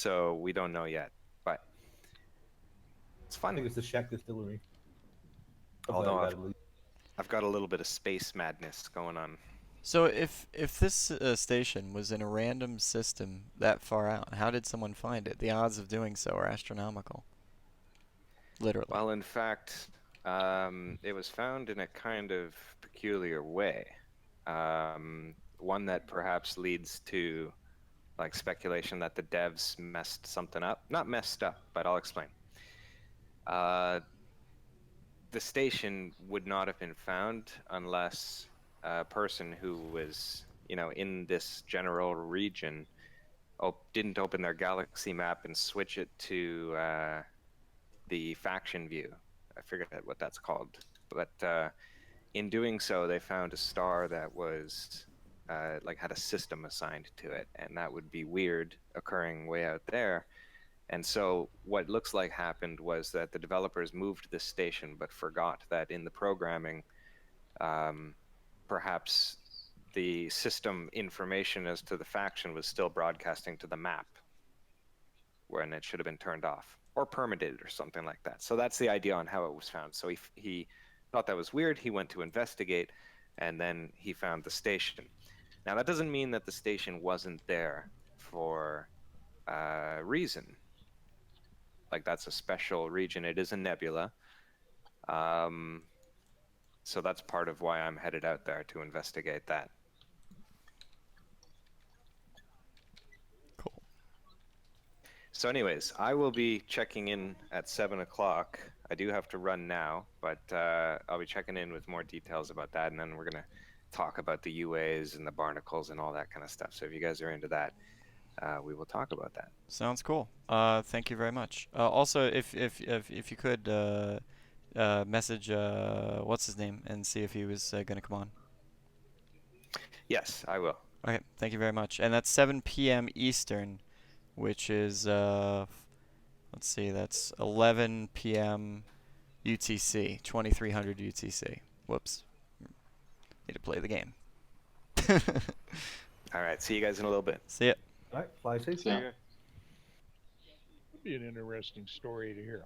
so we don't know yet. But it's I fun. think it's the Shack Distillery. I'm glad we Although got it at least. I've got a little bit of space madness going on. So if this station was in a random system that far out, how did someone find it? The odds of doing so are astronomical. Literally. Well, in fact, it was found in a kind of peculiar way. One that perhaps leads to like speculation that the devs messed something up. Not messed up, but I'll explain. Uh, the station would not have been found unless a person who was, in this general region didn't open their galaxy map and switch it to the faction view. I forget what that's called, but in doing so, they found a star that was like had a system assigned to it, and that would be weird occurring way out there. And so what looks like happened was that the developers moved this station, but forgot that in the programming, um, perhaps the system information as to the faction was still broadcasting to the map when it should have been turned off or permitted or something like that. So that's the idea on how it was found. So he thought that was weird. He went to investigate, and then he found the station. Now, that doesn't mean that the station wasn't there for a reason. Like, that's a special region. It is a nebula. Um, so that's part of why I'm headed out there to investigate that. Cool. So anyways, I will be checking in at 7 o'clock. I do have to run now, but I'll be checking in with more details about that, and then we're going to talk about the UAs and the barnacles and all that kind of stuff. So if you guys are into that, we will talk about that. Sounds cool. Thank you very much. Also, if you could message what's his name and see if he was gonna come on. Yes, I will. Okay, thank you very much. And that's 7 p.m. Eastern, which is let's see, that's 11 p.m. UTC, 2300 UTC. Whoops. Need to play the game. All right, see you guys in a little bit. See ya. All right, fly safe See now. you. Would be an interesting story to hear.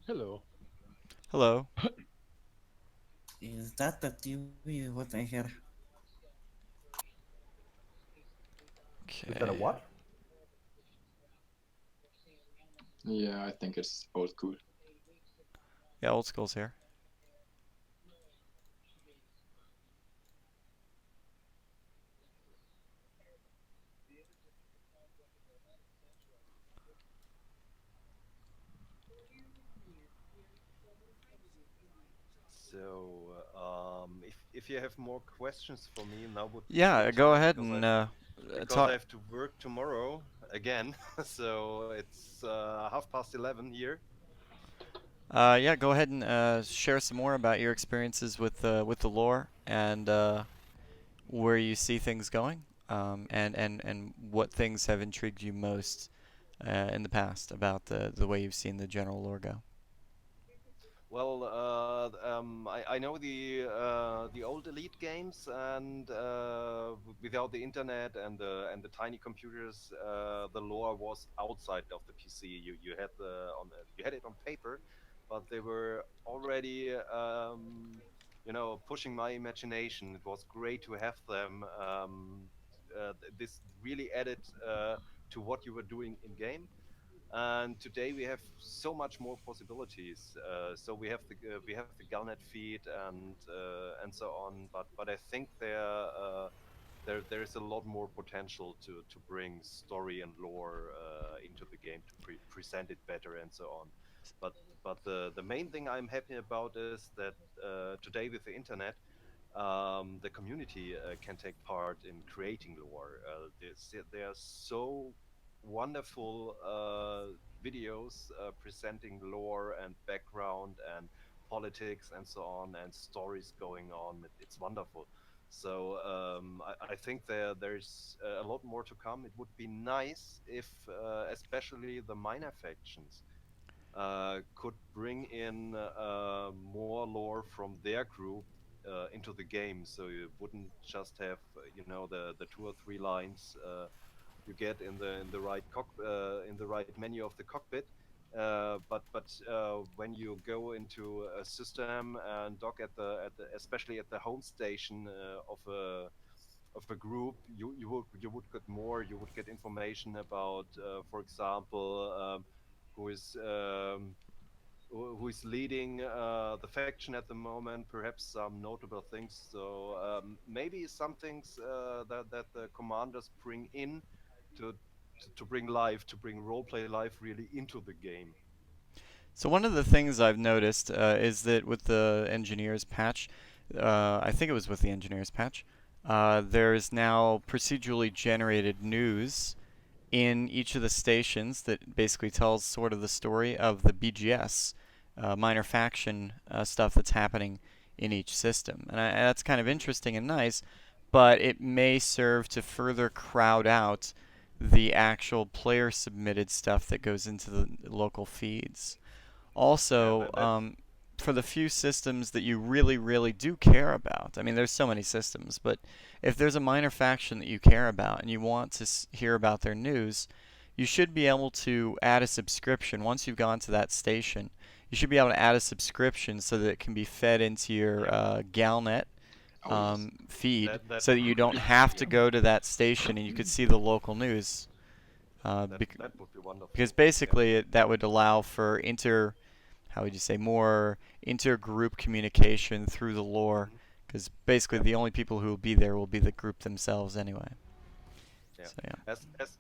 Hello. Hello. Is that the TV what I hear? Is that a Okay. what? Yeah, I think it's old school. Yeah, old school's here. So, if you have more questions for me, now would be a Yeah, good go time ahead because and because I talk. have to work tomorrow again. So it's 11:30 here. Yeah, go ahead and share some more about your experiences with the lore and where you see things going, and what things have intrigued you most in the past about the way you've seen the general lore go. Well, I know the old Elite games, and without the internet and the tiny computers, the lore was outside of the PC. You had you had it on paper, but they were already pushing my imagination. It was great to have them. This really added to what you were doing in game. And today we have so much more possibilities. So we have the Galnet feed and so on. But I think there is a lot more potential to bring story and lore into the game to present it better and so on. But the main thing I'm happy about is that today with the internet, the community can take part in creating lore. There are so wonderful videos presenting lore and background and politics and so on and stories going on. It's wonderful. So I think there's a lot more to come. It would be nice if, especially the minor factions, could bring in more lore from their group into the game, so you wouldn't just have the 2 or 3 lines you get in the right in the right menu of the cockpit. But when you go into a system and dock at the especially at the home station of a group, you would get more. You would get information about, for example, who is um, who is leading the faction at the moment, perhaps some notable things. So maybe some things that the commanders bring in to, to bring life, to bring roleplay life really into the game. So one of the things I've noticed is that with the engineers patch, I think it was with the engineers patch, there's now procedurally generated news in each of the stations that basically tells sort of the story of the BGS, minor faction stuff that's happening in each system. And that's kind of interesting and nice, but it may serve to further crowd out the actual player submitted stuff that goes into the local feeds. Also, for the few systems that you really, really do care about, I mean, there's so many systems, but if there's a minor faction that you care about and you want to hear about their news, you should be able to add a subscription. Once you've gone to that station, you should be able to add a subscription so that it can be fed into your Galnet feed, so that you don't have to go to that station and you could see the local news. That would be wonderful. Because basically that would allow for how would you say, more inter-group communication through the lore, because basically the only people who will be there will be the group themselves anyway. Yeah. So, yeah.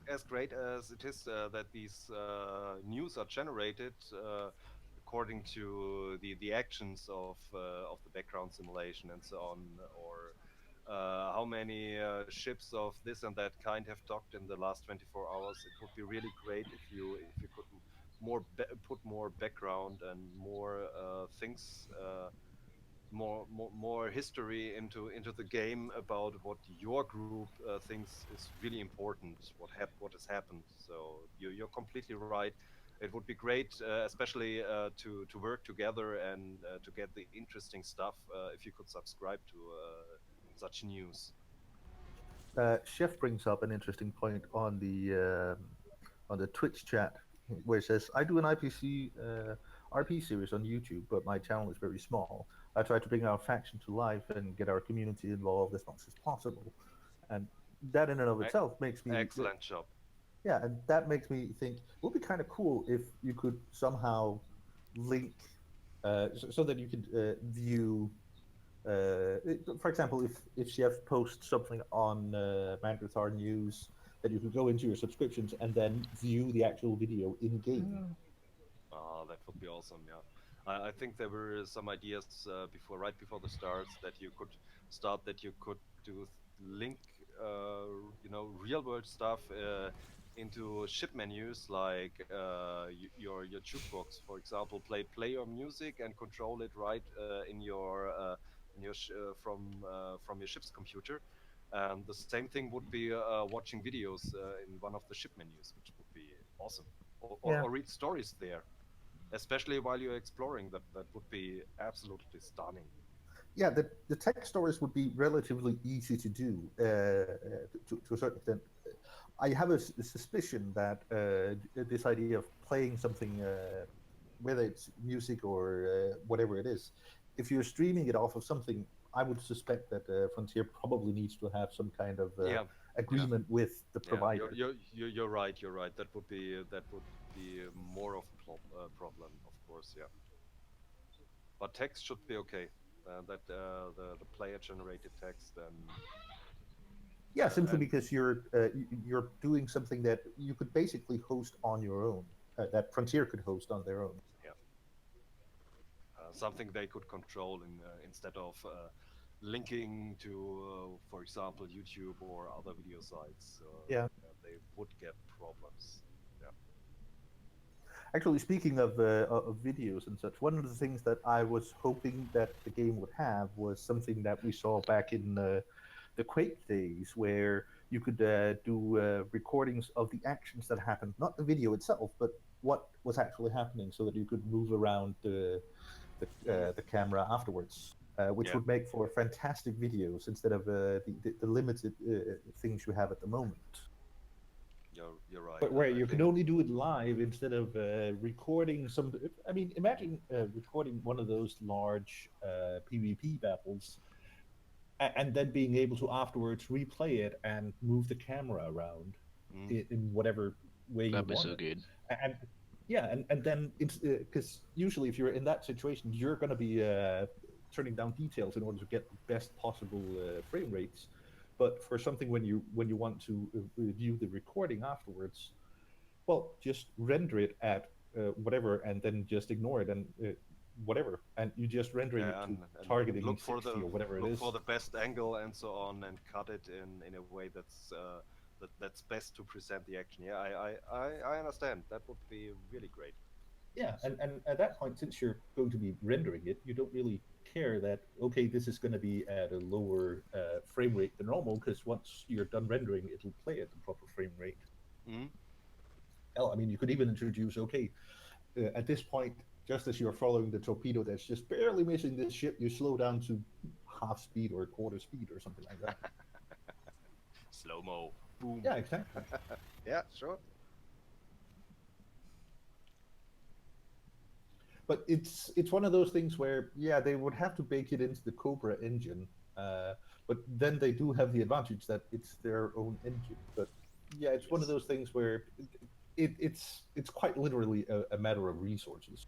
As great as it is that these news are generated according to the actions of the background simulation and so on, or how many ships of this and that kind have docked in the last 24 hours. It would be really great if you could put more background and more things, more history into the game about what your group thinks is really important, what has happened. So you're completely right. It would be great, especially to work together and to get the interesting stuff, if you could subscribe to such news. Chef brings up an interesting point on the Twitch chat, where it says, "I do an IPC RP series on YouTube, but my channel is very small. I try to bring our faction to life and get our community involved as much as possible." And that in and of itself makes me Excellent job. yeah, and that makes me think it would be kind of cool if you could somehow link, so that you could view. For example, if Chef posts something on Mangrathar News, that you could go into your subscriptions and then view the actual video in game. Oh, that would be awesome. Yeah, I think there were some ideas right before the starts, that you could that you could do link, real world stuff into ship menus, like your jukebox, for example. Play your music and control it right from your ship's computer. And the same thing would be watching videos in one of the ship menus, which would be awesome. Yeah. Or read stories there, especially while you're exploring. That would be absolutely stunning. Yeah, the tech stories would be relatively easy to do to a certain extent. I have a suspicion that this idea of playing something, whether it's music or whatever it is, if you're streaming it off of something, I would suspect that Frontier probably needs to have some kind of agreement with the provider. You're right. You're right. That would be more of a problem, of course. Yeah. But text should be okay. That the player generated text and Yeah, simply because you're doing something that you could basically host on your own, that Frontier could host on their own. yeah, something they could control instead of linking to, for example, YouTube or other video sites. Yeah. They would get problems. Yeah. Actually, speaking of videos and such, one of the things that I was hoping that the game would have was something that we saw back in the Quake days, where you could do recordings of the actions that happened, not the video itself, but what was actually happening, so that you could move around the camera afterwards, which Yeah. would make for fantastic videos instead of the limited things you have at the moment. You're right. But where I you can think only do it live instead of recording some. I mean, imagine recording one of those large PvP battles, and then being able to afterwards replay it and move the camera around in whatever way you That'd be want so it. good. And yeah, and then it's because usually if you're in that situation, you're going to be turning down details in order to get the best possible frame rates. But for something when you want to view the recording afterwards, well, just render it at whatever, and then just ignore it and whatever, and you just rendering yeah, it to and targeting look for 60 the or whatever it look is. for the best angle and so on, and cut it in a way that's best to present the action. Yeah, I understand. That would be really great. Yeah, and at that point, since you're going to be rendering it, you don't really care that, okay, this is going to be at a lower frame rate than normal, because once you're done rendering, it'll play at the proper frame rate. Mhm. Hell, I mean, you could even introduce, okay, at this point, just as you're following the torpedo that's just barely missing this ship, you slow down to half speed or quarter speed or something like that. Slow mo. Boom. Yeah, exactly. Yeah, sure. But it's one of those things where, yeah, they would have to bake it into the Cobra engine, uh, but then they do have the advantage that it's their own engine. But yeah, it's one of Yes. those things where it's quite literally a matter of resources.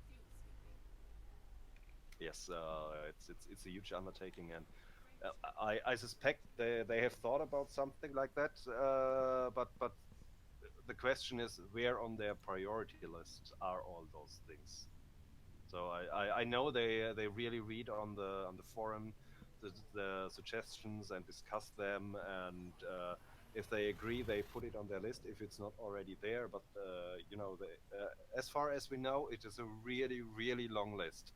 Yes, it's a huge undertaking, and I suspect they have thought about something like that. But the question is, where on their priority list are all those things? So I know they really read on the forum the suggestions and discuss them, and if they agree, they put it on their list if it's not already there. But as far as we know, it is a really long list.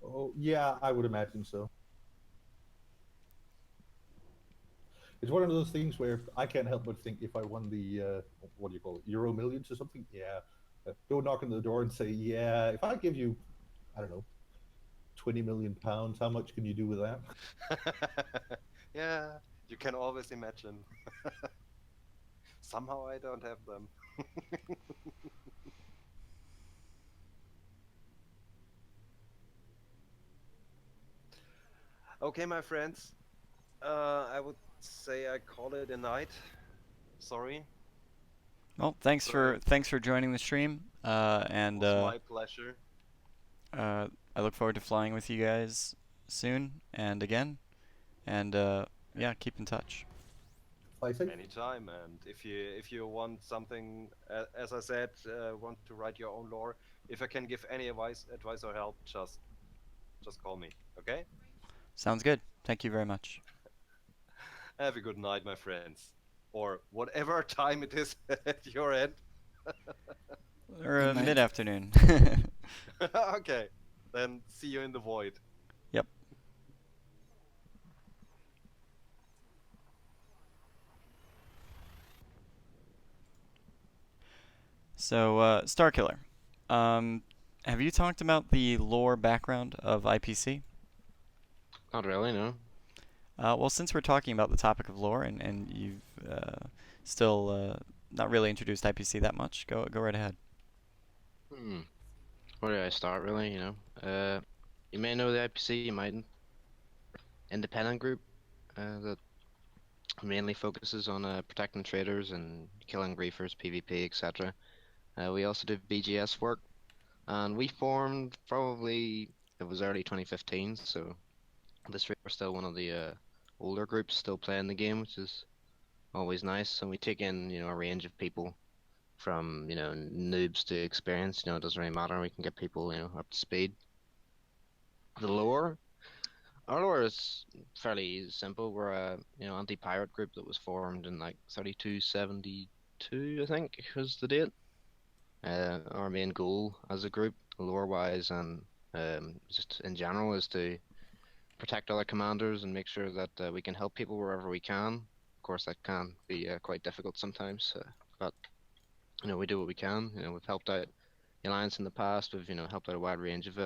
Oh yeah, I would imagine so. It's one of those things where I can't help but think, if I won the what do you call it, Euro Millions or something, yeah, go knock on the door and say, yeah, if I give you, I don't know, 20 million pounds, how much can you do with that? Yeah, you can always imagine. Somehow I don't have them. Okay, my friends. I would say I call it a night. Sorry. Well, Sorry. thanks for joining the stream, It was my pleasure. I look forward to flying with you guys soon and again, and yeah, keep in touch. Fly safe. Anytime. And if you want something, as I said, want to write your own lore, if I can give any advice or help, just call me. Okay? Sounds good. Thank you very much. Have a good night, my friends. Or whatever time it is at your end. Or Good night. mid-afternoon. Okay. Then see you in the void. Yep. So, Starkiller, have you talked about the lore background of IPC? Not really, no. Well, since we're talking about the topic of lore, and you've still not really introduced IPC that much, go right ahead. Where do I start, really, you may know the IPC, you mightn't. Independent group that mainly focuses on protecting traders and killing griefers, PvP, etc. We also do BGS work, and we formed probably, it was early 2015, so this year we're still one of the older groups still playing the game, which is always nice. And we take in, a range of people from, noobs to experienced, it doesn't really matter. We can get people, up to speed. The lore, our lore is fairly simple. We're a, anti-pirate group that was formed in like 3272, I think was the date. Our main goal as a group, lore-wise and just in general, is to protect other commanders and make sure that we can help people wherever we can. Of course, that can be quite difficult sometimes, but we do what we can. We've helped out the Alliance in the past. We've helped out a wide range of